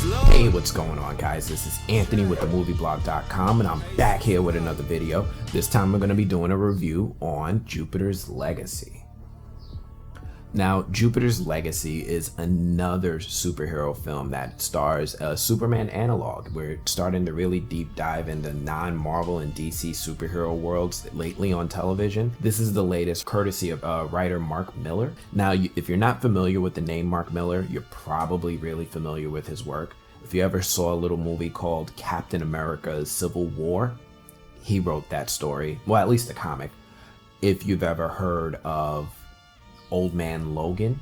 Hey, what's going on, guys? This is Anthony with themovieblog.com, and I'm back here with another video. This time I'm going to be doing a review on Jupiter's Legacy. Now, Jupiter's Legacy is another superhero film that stars a Superman analog. We're starting to really deep dive into non-Marvel and DC superhero worlds lately on television. This is the latest courtesy of writer Mark Millar. Now, if you're not familiar with the name Mark Millar, you're probably really familiar with his work. If you ever saw a little movie called Captain America: Civil War, he wrote that story. Well, at least the comic. If you've ever heard of Old Man Logan,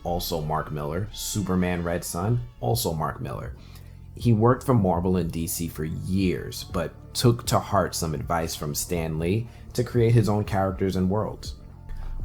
also Mark Millar. Superman Red Son, also Mark Millar. He worked for Marvel and DC for years, but took to heart some advice from Stan Lee to create his own characters and worlds.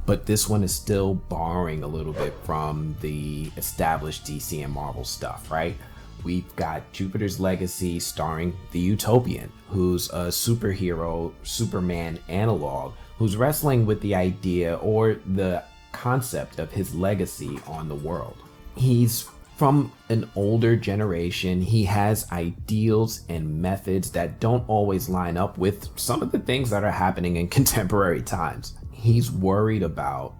But this one is still borrowing a little bit from the established DC and Marvel stuff, right? We've got Jupiter's Legacy starring the Utopian, who's a superhero, Superman analog, who's wrestling with the idea or the concept of his legacy on the world. He's from an older generation. He has ideals and methods that don't always line up with some of the things that are happening in contemporary times. He's worried about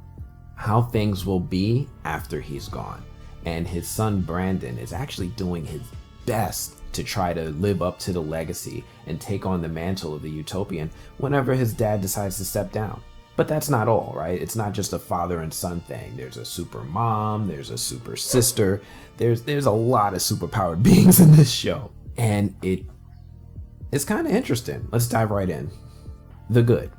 how things will be after he's gone. And his son Brandon is actually doing his best to try to live up to the legacy and take on the mantle of the Utopian whenever his dad decides to step down. But that's not all, right? It's not just a father and son thing. There's a super mom, there's a super sister, there's a lot of superpowered beings in this show. And it's kind of interesting. Let's dive right in. The good.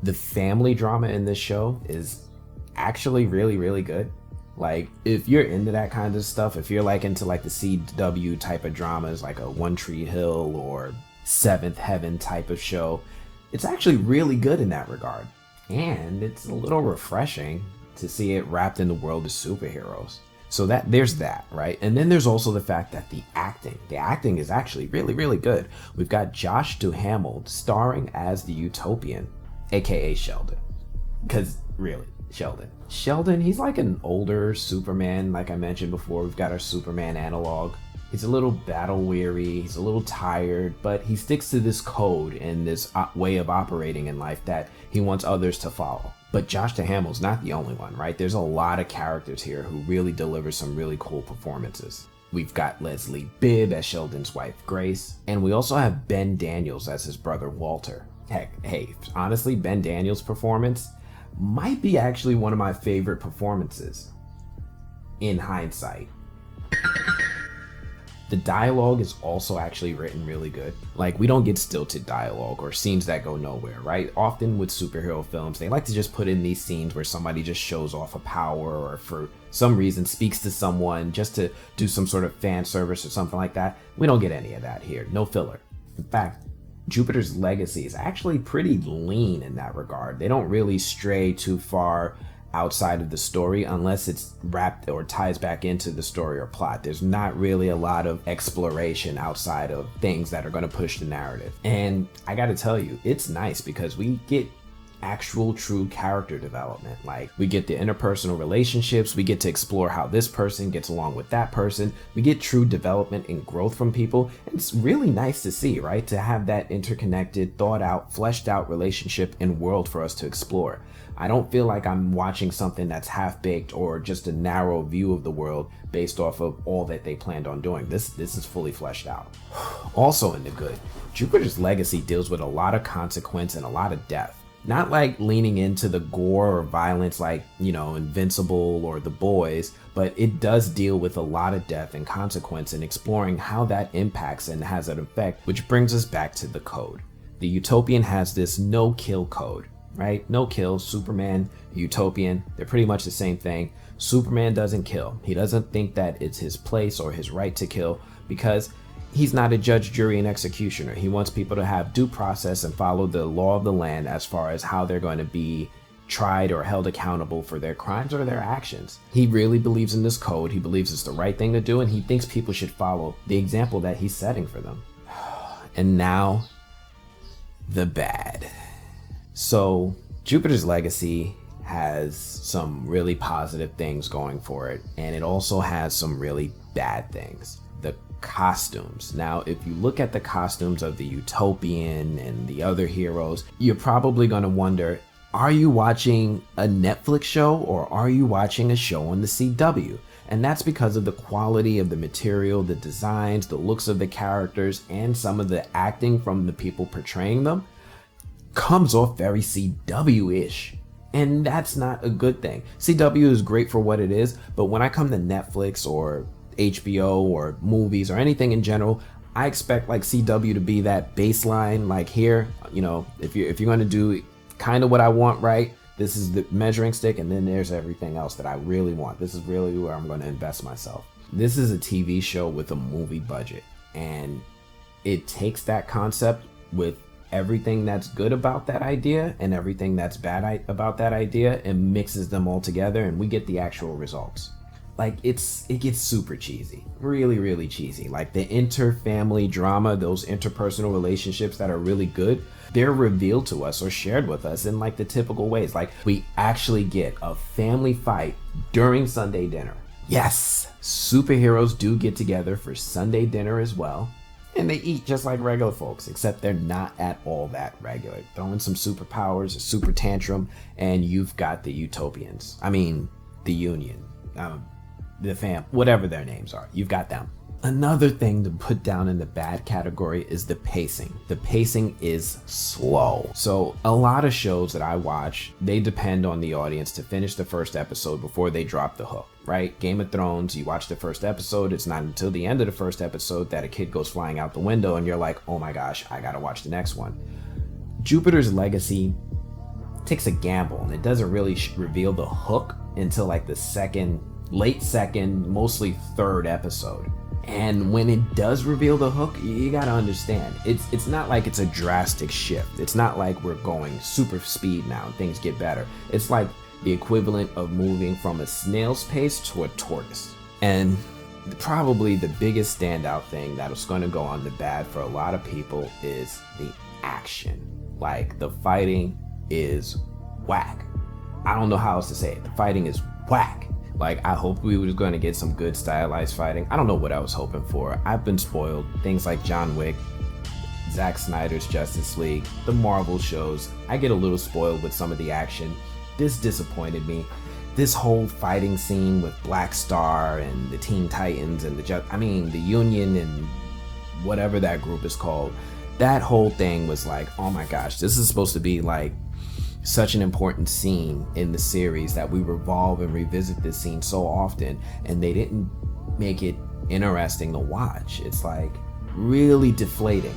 The family drama in this show is actually really, really good. Like, if you're into that kind of stuff, if you're like into like the CW type of dramas, like a One Tree Hill or Seventh Heaven type of show, it's actually really good in that regard. And it's a little refreshing to see it wrapped in the world of superheroes. So there's that, right? And then there's also the fact that the acting is actually really, really good. We've got Josh Duhamel starring as the Utopian, aka Sheldon. Because really, Sheldon, he's like an older Superman, like I mentioned before. We've got our Superman analog. He's a little battle weary, he's a little tired, but he sticks to this code and this way of operating in life that he wants others to follow. But Josh Duhamel's not the only one, right? There's a lot of characters here who really deliver some really cool performances. We've got Leslie Bibb as Sheldon's wife, Grace, and we also have Ben Daniels as his brother, Walter. Heck, hey, honestly, Ben Daniels' performance might be actually one of my favorite performances in hindsight. The dialogue is also actually written really good. Like, we don't get stilted dialogue or scenes that go nowhere, right? Often with superhero films, they like to just put in these scenes where somebody just shows off a power or for some reason speaks to someone just to do some sort of fan service or something like that. We don't get any of that here. No filler. In fact, Jupiter's Legacy is actually pretty lean in that regard. They don't really stray too far outside of the story unless it's wrapped or ties back into the story or plot. There's not really a lot of exploration outside of things that are going to push the narrative. And I gotta tell you, it's nice because we get actual true character development. Like, we get the interpersonal relationships, we get to explore how this person gets along with that person, we get true development and growth from people. And it's really nice to see, right? To have that interconnected, thought out, fleshed out relationship and world for us to explore. I don't feel like I'm watching something that's half-baked or just a narrow view of the world based off of all that they planned on doing. This is fully fleshed out. Also in the good, Jupiter's Legacy deals with a lot of consequence and a lot of death. Not like leaning into the gore or violence like, Invincible or The Boys, but it does deal with a lot of death and consequence and exploring how that impacts and has an effect, which brings us back to the code. The Utopian has this no-kill code, right? No kill. Superman, Utopian, they're pretty much the same thing. Superman doesn't kill. He doesn't think that it's his place or his right to kill because he's not a judge, jury, and executioner. He wants people to have due process and follow the law of the land as far as how they're going to be tried or held accountable for their crimes or their actions. He really believes in this code. He believes it's the right thing to do, and he thinks people should follow the example that he's setting for them. And now, the bad. So, Jupiter's Legacy has some really positive things going for it, and it also has some really bad things. The costumes. Now, if you look at the costumes of the Utopian and the other heroes, you're probably going to wonder, are you watching a Netflix show or are you watching a show on the CW? And that's because of the quality of the material, the designs, the looks of the characters, and some of the acting from the people portraying them comes off very CW-ish. And that's not a good thing. CW is great for what it is, but when I come to Netflix or HBO or movies or anything in general, I expect like CW to be that baseline, like here, you know, if you're going to do kind of what I want, right? This is the measuring stick, and then there's everything else that I really want. This is really where I'm going to invest myself. This is a TV show with a movie budget, and it takes that concept with everything that's good about that idea and everything that's bad about that idea and mixes them all together, and we get the actual results. Like it gets super cheesy, really cheesy. Like the inter-family drama, those interpersonal relationships that are really good, they're revealed to us or shared with us in like the typical ways. Like we actually get a family fight during Sunday dinner. Yes, superheroes do get together for Sunday dinner as well. And they eat just like regular folks, except they're not at all that regular. Throw in some superpowers, a super tantrum, and you've got the Utopians. I mean, the Union, the fam, whatever their names are, you've got them. Another thing to put down in the bad category is the pacing. The pacing is slow. So a lot of shows that I watch, they depend on the audience to finish the first episode before they drop the hook, right? Game of Thrones, you watch the first episode, it's not until the end of the first episode that a kid goes flying out the window and you're like, oh my gosh, I gotta watch the next one. Jupiter's Legacy takes a gamble, and it doesn't really reveal the hook until like the late second, mostly third episode. And when it does reveal the hook, you gotta understand, it's not like it's a drastic shift. It's not like we're going super speed now and things get better. It's like the equivalent of moving from a snail's pace to a tortoise. And probably the biggest standout thing that is going to go on the bad for a lot of people is the action. Like the fighting is whack. I don't know how else to say it. The fighting is whack. Like, I hope we were going to get some good stylized fighting. I don't know what I was hoping for. I've been spoiled. Things like John Wick, Zack Snyder's Justice League, the Marvel shows. I get a little spoiled with some of the action. This disappointed me. This whole fighting scene with Black Star and the Teen Titans and the Union and whatever that group is called. That whole thing was like, oh my gosh, this is supposed to be like such an important scene in the series that we revolve and revisit this scene so often, and they didn't make it interesting to watch. It's like really deflating.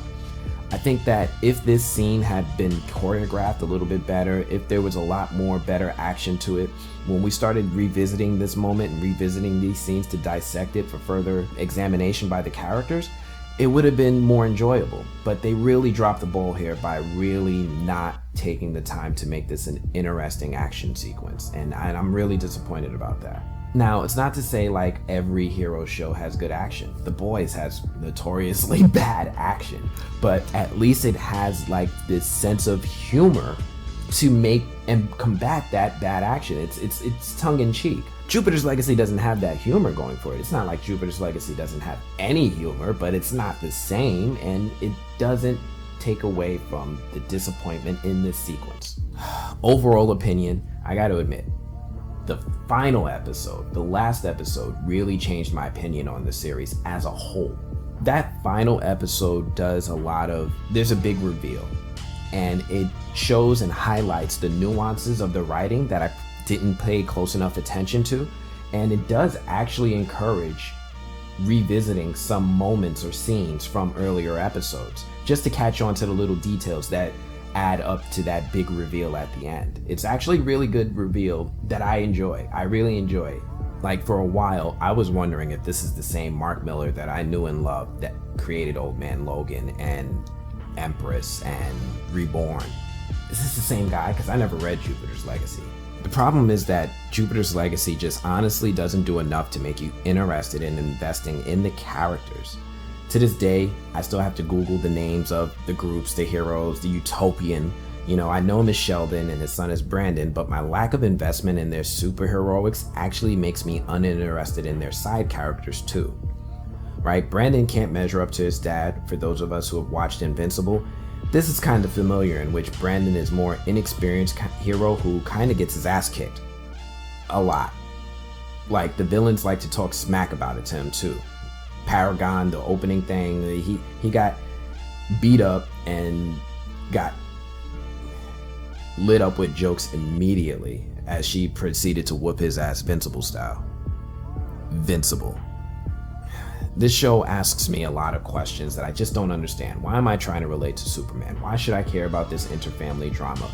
I think that if this scene had been choreographed a little bit better, if there was a lot more better action to it, when we started revisiting this moment and revisiting these scenes to dissect it for further examination by the characters, it would have been more enjoyable. But they really dropped the ball here by really not taking the time to make this an interesting action sequence, and I'm really disappointed about that. Now, it's not to say like every hero show has good action. The Boys has notoriously bad action, but at least it has like this sense of humor to make and combat that bad action. It's tongue-in-cheek. Jupiter's Legacy doesn't have that humor going for it. It's not like Jupiter's Legacy doesn't have any humor, but it's not the same, and it doesn't take away from the disappointment in this sequence. Overall opinion, I gotta admit, the final episode, the last episode, really changed my opinion on the series as a whole. That final episode does there's a big reveal, and it shows and highlights the nuances of the writing that I didn't pay close enough attention to, and it does actually encourage revisiting some moments or scenes from earlier episodes just to catch on to the little details that add up to that big reveal at the end. It's actually really good reveal that I really enjoy. Like, for a while I was wondering if this is the same Mark Miller that I knew and loved that created Old Man Logan and Empress and Reborn. Is this the same guy? Because I never read Jupiter's Legacy. The problem is that Jupiter's Legacy just honestly doesn't do enough to make you interested in investing in the characters. To this day, I still have to Google the names of the groups, the heroes, the Utopian. You know, I know him as Sheldon and his son is Brandon, but my lack of investment in their superheroics actually makes me uninterested in their side characters too. right? Brandon can't measure up to his dad. For those of us who have watched Invincible, this is kind of familiar, in which Brandon is more inexperienced hero who kind of gets his ass kicked a lot. Like, the villains like to talk smack about it to him too. Paragon, the opening thing, he got beat up and got lit up with jokes immediately as she proceeded to whoop his ass Vincible style. Vincible. This show asks me a lot of questions that I just don't understand. Why am I trying to relate to Superman? Why should I care about this interfamily drama?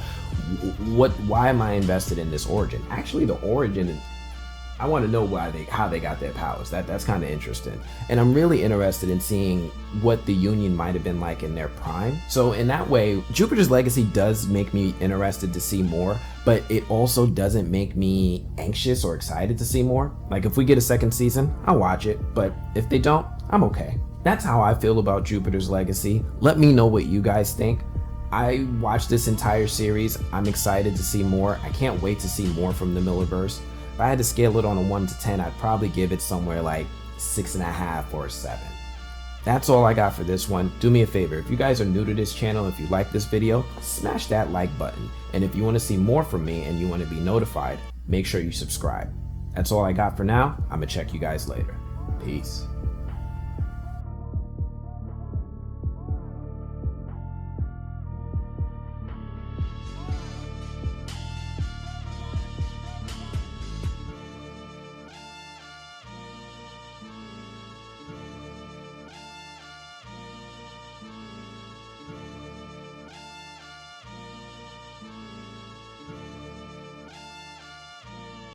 Why am I invested in this origin? Actually, the origin, I want to know how they got their powers. That's kind of interesting. And I'm really interested in seeing what the Union might have been like in their prime. So in that way, Jupiter's Legacy does make me interested to see more, but it also doesn't make me anxious or excited to see more. Like, if we get a second season, I'll watch it, but if they don't, I'm okay. That's how I feel about Jupiter's Legacy. Let me know what you guys think. I watched this entire series. I'm excited to see more. I can't wait to see more from the Millerverse. If I had to scale it on a 1 to 10, I'd probably give it somewhere like 6.5 or 7. That's all I got for this one. Do me a favor, if you guys are new to this channel, if you like this video, smash that like button. And if you want to see more from me and you want to be notified, make sure you subscribe. That's all I got for now. I'm gonna check you guys later. Peace.